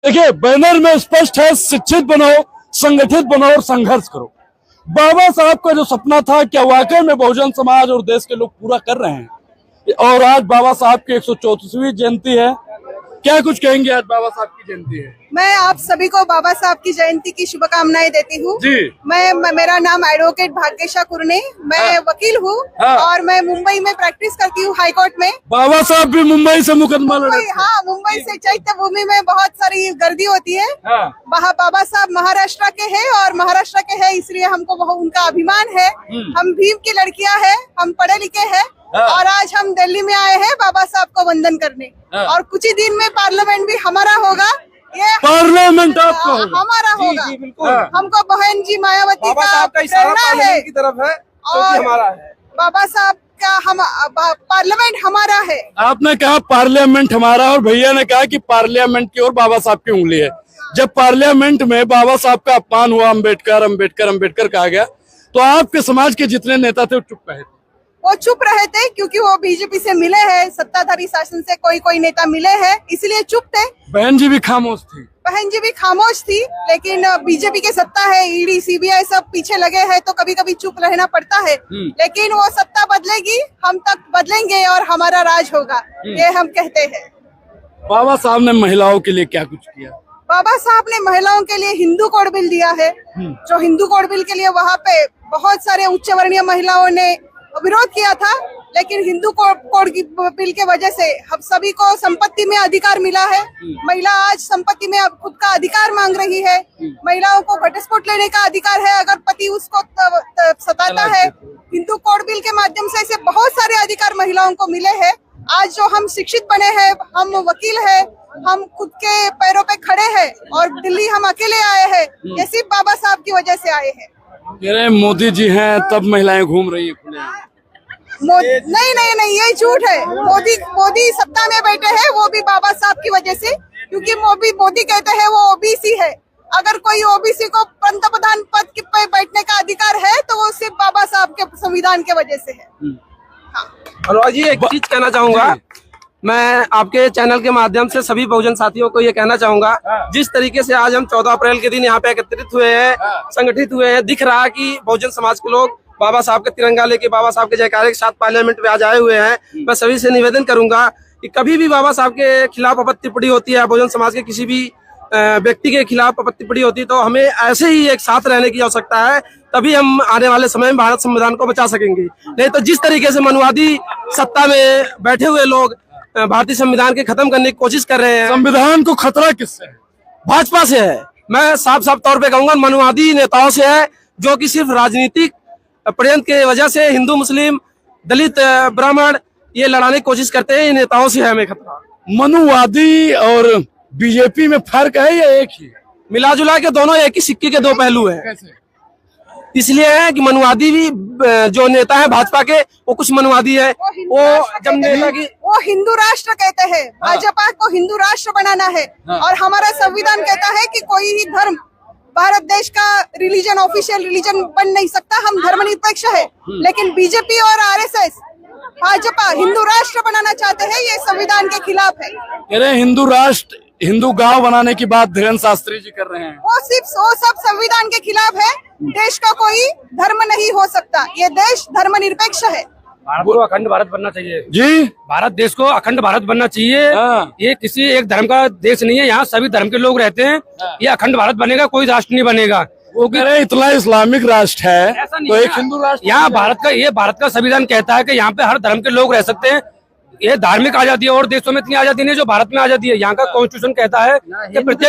देखिए, बैनर में स्पष्ट है, शिक्षित बनो, संगठित बनो और संघर्ष करो। बाबा साहब का जो सपना था, क्या वाकई में बहुजन समाज और देश के लोग पूरा कर रहे हैं? और आज बाबा साहब की 134वीं जयंती है। क्या कुछ कहेंगे? आज बाबा साहब की जयंती है। मैं आप सभी को बाबा साहब की जयंती की शुभकामनाएं देती हूँ। जी। मेरा नाम एडवोकेट भाग्यशा कुरने, मैं वकील हूँ और मैं मुंबई में प्रैक्टिस करती हूँ हाई कोर्ट में। बाबा साहब भी मुंबई से मुकदमा लड़े। हाँ, मुंबई से चैत्य भूमि में बहुत सारी गर्दी होती है। बाबा साहब महाराष्ट्र के हैं और महाराष्ट्र के हैं, इसलिए हमको उनका अभिमान है। हम भीम की लड़कियां हैं, हम पढ़े लिखे हैं और आज हम दिल्ली में आए हैं बाबा साहब को वंदन करने। और कुछ ही दिन में पार्लियामेंट भी हमारा होगा। ये पार्लियामेंट आपका हमारा होगा। जी, बिल्कुल। हमको बहन जी मायावती का प्रेरणा है की तरफ है और हमारा है। बाबा साहब का हम पार्लियामेंट हमारा है। आपने कहा पार्लियामेंट हमारा और भैया ने कहा कि पार्लियामेंट की ओर बाबा साहब की उंगली है। जब पार्लियामेंट में बाबा साहब का अपमान हुआ, अम्बेडकर अम्बेडकर अम्बेडकर कहा गया, तो आपके समाज के जितने नेता थे वो चुप रहे थे। वो चुप रहे थे क्योंकि वो बीजेपी से मिले हैं, सत्ताधारी शासन से कोई नेता मिले हैं, इसलिए चुप थे। बहन जी भी खामोश थी। बहन जी भी खामोश थी, लेकिन बीजेपी की सत्ता है, ईडी सीबीआई सब पीछे लगे हैं, तो कभी कभी चुप रहना पड़ता है। लेकिन वो सत्ता बदलेगी, हम तक बदलेंगे और हमारा राज होगा, ये हम कहते हैं। बाबा साहब ने महिलाओं के लिए क्या कुछ किया? बाबा साहब ने महिलाओं के लिए हिंदू कोड बिल दिया है। जो हिंदू कोड बिल के लिए वहाँ पे बहुत सारे उच्च वर्णीय महिलाओं ने विरोध किया था, लेकिन हिंदू कोड बिल के वजह से हम सभी को संपत्ति में अधिकार मिला है। महिला आज संपत्ति में खुद का अधिकार मांग रही है। महिलाओं को घटस्फोट लेने का अधिकार है अगर पति उसको सताता है। हिंदू कोड बिल के माध्यम से ऐसे बहुत सारे अधिकार महिलाओं को मिले हैं। आज जो हम शिक्षित बने हैं, हम वकील हैं, हम खुद के पैरों पे खड़े हैं और दिल्ली हम अकेले आए हैं, ये सिर्फ बाबा साहब की वजह से आए हैं। कह रहे मोदी जी हैं तब महिलाएं घूम रही है। नहीं, ये झूठ है। मोदी सत्ता में बैठे हैं वो भी बाबा साहब की वजह से, क्योंकि मोदी कहते हैं वो ओबीसी है। अगर कोई ओबीसी को पंतप्रधान पद पे बैठने का अधिकार है तो वो सिर्फ बाबा साहब के संविधान के वजह से है। अनुराग जी, एक चीज कहना चाहूंगा, मैं आपके चैनल के माध्यम से सभी बहुजन साथियों को ये कहना चाहूंगा, जिस तरीके से आज हम 14 अप्रैल के दिन यहाँ पे एकत्रित हुए हैं, संगठित हुए हैं, दिख रहा है कि बहुजन समाज के लोग बाबा साहब के तिरंगा लेके, बाबा साहब के जयकारे के साथ पार्लियामेंट में आज आए हुए हैं। मैं सभी से निवेदन करूंगा कि कभी भी बाबा साहब के खिलाफ आपत्ति टिप्पणी होती है, बहुजन समाज के किसी भी व्यक्ति के खिलाफ आपत्ति टिप्पणी होती है, तो हमें ऐसे ही एक साथ रहने की आवश्यकता है, तभी हम आने वाले समय में भारत संविधान को बचा सकेंगे। नहीं तो जिस तरीके से मनुवादी सत्ता में बैठे हुए लोग भारतीय संविधान के खत्म करने की कोशिश कर रहे हैं। संविधान को खतरा किससे है? भाजपा से है। मैं साफ साफ तौर पे कहूंगा मनुवादी नेताओं से है, जो कि सिर्फ राजनीतिक षड्यंत्र की वजह से हिंदू मुस्लिम दलित ब्राह्मण ये लड़ाने की कोशिश करते हैं। ये नेताओं से है हमें खतरा। मनुवादी और बीजेपी में फर्क है या एक ही? मिला जुला के दोनों एक ही सिक्के के दो पहलू हैं। इसलिए है कि मनुवादी भी जो नेता है भाजपा के, वो कुछ मनुवादी है। वो जब नेता की वो हिंदू राष्ट्र कहते हैं, भाजपा को हिंदू राष्ट्र बनाना है। और हमारा संविधान कहता है कि कोई ही धर्म भारत देश का रिलीजन, ऑफिशियल रिलीजन बन नहीं सकता। हम धर्मनिरपेक्ष है। लेकिन बीजेपी और आरएसएस, भाजपा हिंदू राष्ट्र बनाना चाहते हैं, ये संविधान के खिलाफ है। कह रहे हिंदू राष्ट्र, हिंदू गांव बनाने की बात धीरेन्द्र शास्त्री जी कर रहे हैं। वो सब संविधान के खिलाफ है। देश का कोई धर्म नहीं हो सकता, ये देश धर्मनिरपेक्ष है। भारत को अखंड भारत बनना चाहिए जी। भारत देश को अखंड भारत बनना चाहिए। ये किसी एक धर्म का देश नहीं है, यहाँ सभी धर्म के लोग रहते हैं। ये अखंड भारत बनेगा, कोई राष्ट्र नहीं बनेगा। वो कह रहे इतना इस्लामिक राष्ट्र है ऐसा नहीं तो है एक हिंदू राष्ट्र। यहाँ भारत का संविधान कहता है कि यहाँ पे हर धर्म के लोग रह सकते हैं। ये धार्मिक आजादी है और देशों में इतनी आजादी नहीं जो भारत में आजादी है। यहाँ का कॉन्स्टिट्यूशन कहता है कि प्रत्येक